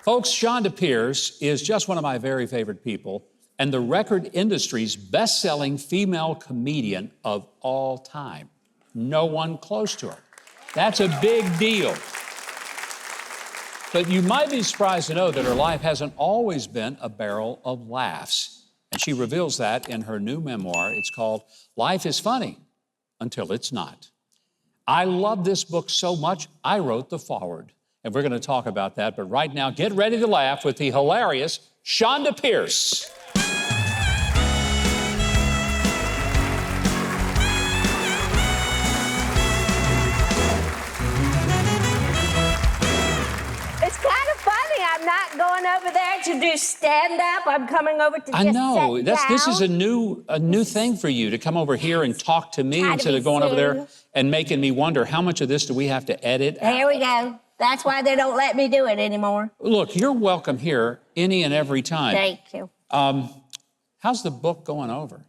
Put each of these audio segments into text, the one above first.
Folks, Chonda Pierce is just one of my very favorite people and the record industry's best-selling female comedian of all time. No one close to her. That's a big deal. But you might be surprised to know that her life hasn't always been a barrel of laughs. And she reveals that in her new memoir. It's called Life is Funny Until It's Not. I love this book so much, I wrote the foreword. And we're going to talk about that. But right now, get ready to laugh with the hilarious Chonda Pierce. It's kind of funny. I'm not going over there to do stand-up. I'm coming over to just I know. sit This down. is a new thing for you, to come over here and talk to me instead of going over there and making me wonder, how much of this do we have to edit out? There we go. That's why they don't let me do it anymore. Look, you're welcome here any and every time. Thank you. How's the book going over?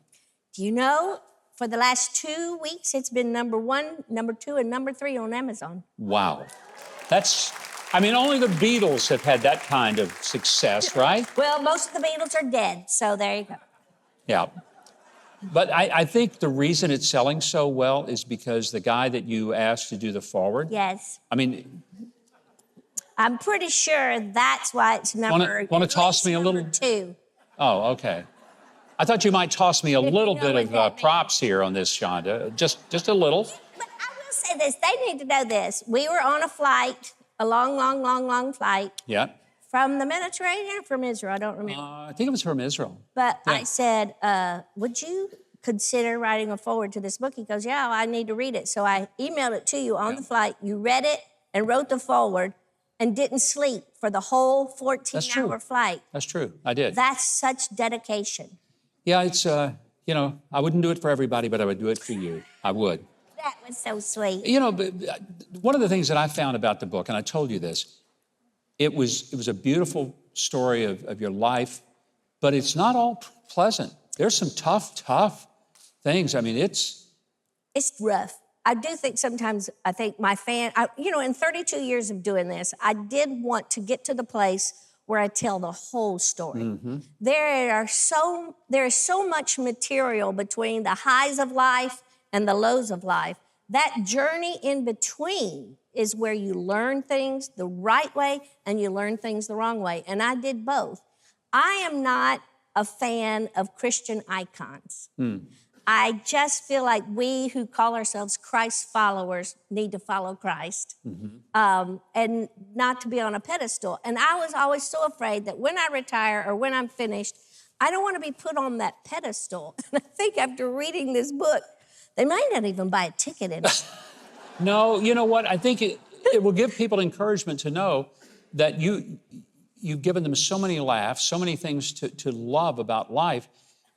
Do you know, for the last 2 weeks, it's been #1, #2, and #3 on Amazon. Wow. Only the Beatles have had that kind of success, right? Well, most of the Beatles are dead, so there you go. Yeah. But I think the reason it's selling so well is because the guy that you asked to do the foreword. Yes. I'm pretty sure that's why it's number. Want to toss me a little? #2. Oh, okay. I thought you might toss me a little bit of that props here on this, Chonda. Just a little. But I will say this, they need to know this. We were on a flight, a long flight. Yeah. From the Mediterranean or from Israel, I don't remember. I think it was from Israel. But yeah. I said, would you consider writing a foreword to this book? He goes, yeah, I need to read it. So I emailed it to you on the flight. You read it and wrote the foreword and didn't sleep for the whole 14-hour flight. That's true, I did. That's such dedication. Yeah, it's, I wouldn't do it for everybody, but I would do it for you. I would. That was so sweet. But one of the things that I found about the book, and I told you this, it was a beautiful story of your life, but it's not all pleasant. There's some tough things. It's rough. I do think sometimes, in 32 years of doing this, I did want to get to the place where I tell the whole story. Mm-hmm. There is so much material between the highs of life and the lows of life. That journey in between is where you learn things the right way and you learn things the wrong way. And I did both. I am not a fan of Christian icons. I just feel like we who call ourselves Christ followers need to follow Christ and not to be on a pedestal. And I was always so afraid that when I retire or when I'm finished, I don't want to be put on that pedestal. And I think after reading this book, they might not even buy a ticket in it. No, you know what? I think it will give people encouragement to know that you've given them so many laughs, so many things to love about life,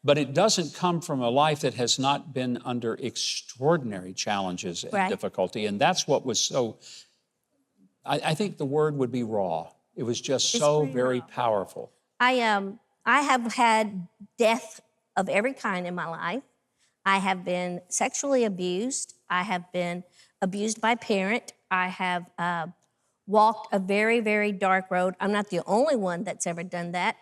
but it doesn't come from a life that has not been under extraordinary challenges and difficulty. And that's what was so, I think the word would be raw. It was just so very powerful. I have had death of every kind in my life. I have been sexually abused. I have been abused by a parent. I have walked a very, very dark road. I'm not the only one that's ever done that.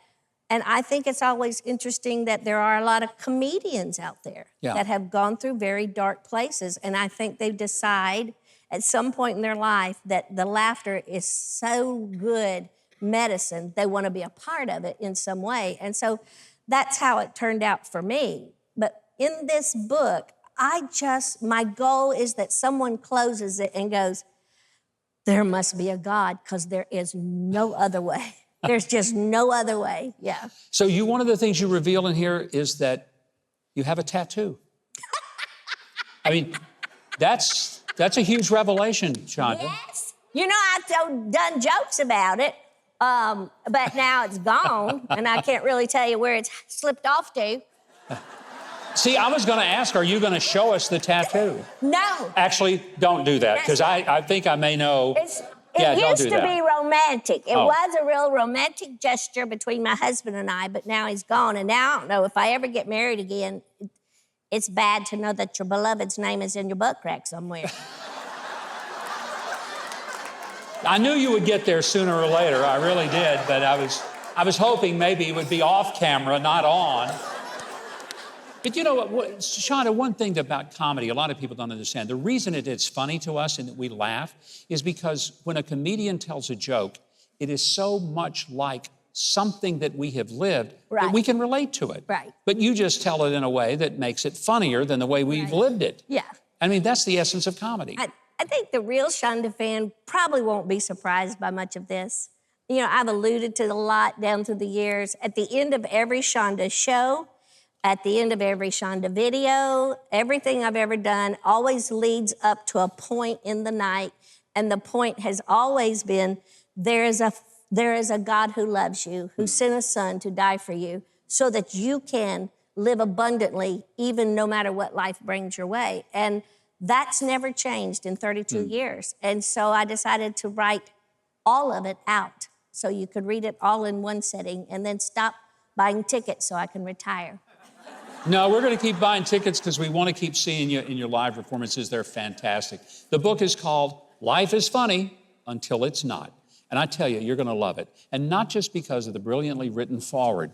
And I think it's always interesting that there are a lot of comedians out there that have gone through very dark places. And I think they decide at some point in their life that the laughter is so good medicine, they want to be a part of it in some way. And so that's how it turned out for me. But in this book, my goal is that someone closes it and goes, there must be a God, because there is no other way. There's just no other way, yeah. So one of the things you reveal in here is that you have a tattoo. That's a huge revelation, Chonda. Yes. I've done jokes about it, but now it's gone, and I can't really tell you where it's slipped off to. See, I was going to ask, are you going to show us the tattoo? No. Actually, don't do that, because I think I may know. It used to be romantic. It was a real romantic gesture between my husband and I, but now he's gone. And now I don't know if I ever get married again, it's bad to know that your beloved's name is in your butt crack somewhere. I knew you would get there sooner or later. I really did, but I was hoping maybe it would be off camera, not on. But you know what, Shonda, one thing about comedy, a lot of people don't understand. The reason it's funny to us and that we laugh is because when a comedian tells a joke, it is so much like something that we have lived that we can relate to it. Right. But you just tell it in a way that makes it funnier than the way we've lived it. Yeah. I mean, that's the essence of comedy. I think the real Shonda fan probably won't be surprised by much of this. You know, I've alluded to a lot down through the years. At the end of every Shonda show, at the end of every Shonda video, everything I've ever done always leads up to a point in the night. And the point has always been, there is a God who loves you, who sent a son to die for you so that you can live abundantly, even no matter what life brings your way. And that's never changed in 32 years. And so I decided to write all of it out so you could read it all in one sitting and then stop buying tickets so I can retire. No, we're going to keep buying tickets because we want to keep seeing you in your live performances. They're fantastic. The book is called Life is Funny Until It's Not. And I tell you, you're going to love it. And not just because of the brilliantly written foreword.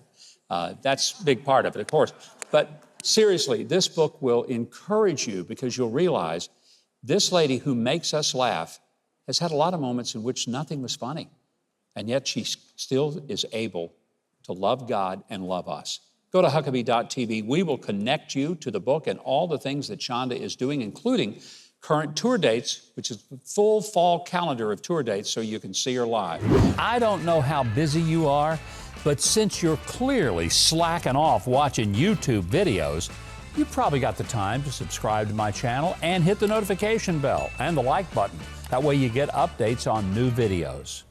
That's a big part of it, of course. But seriously, this book will encourage you because you'll realize this lady who makes us laugh has had a lot of moments in which nothing was funny. And yet she still is able to love God and love us. Go to Huckabee.tv. We will connect you to the book and all the things that Chonda is doing, including current tour dates, which is the full fall calendar of tour dates so you can see her live. I don't know how busy you are, but since you're clearly slacking off watching YouTube videos, you probably got the time to subscribe to my channel and hit the notification bell and the like button. That way you get updates on new videos.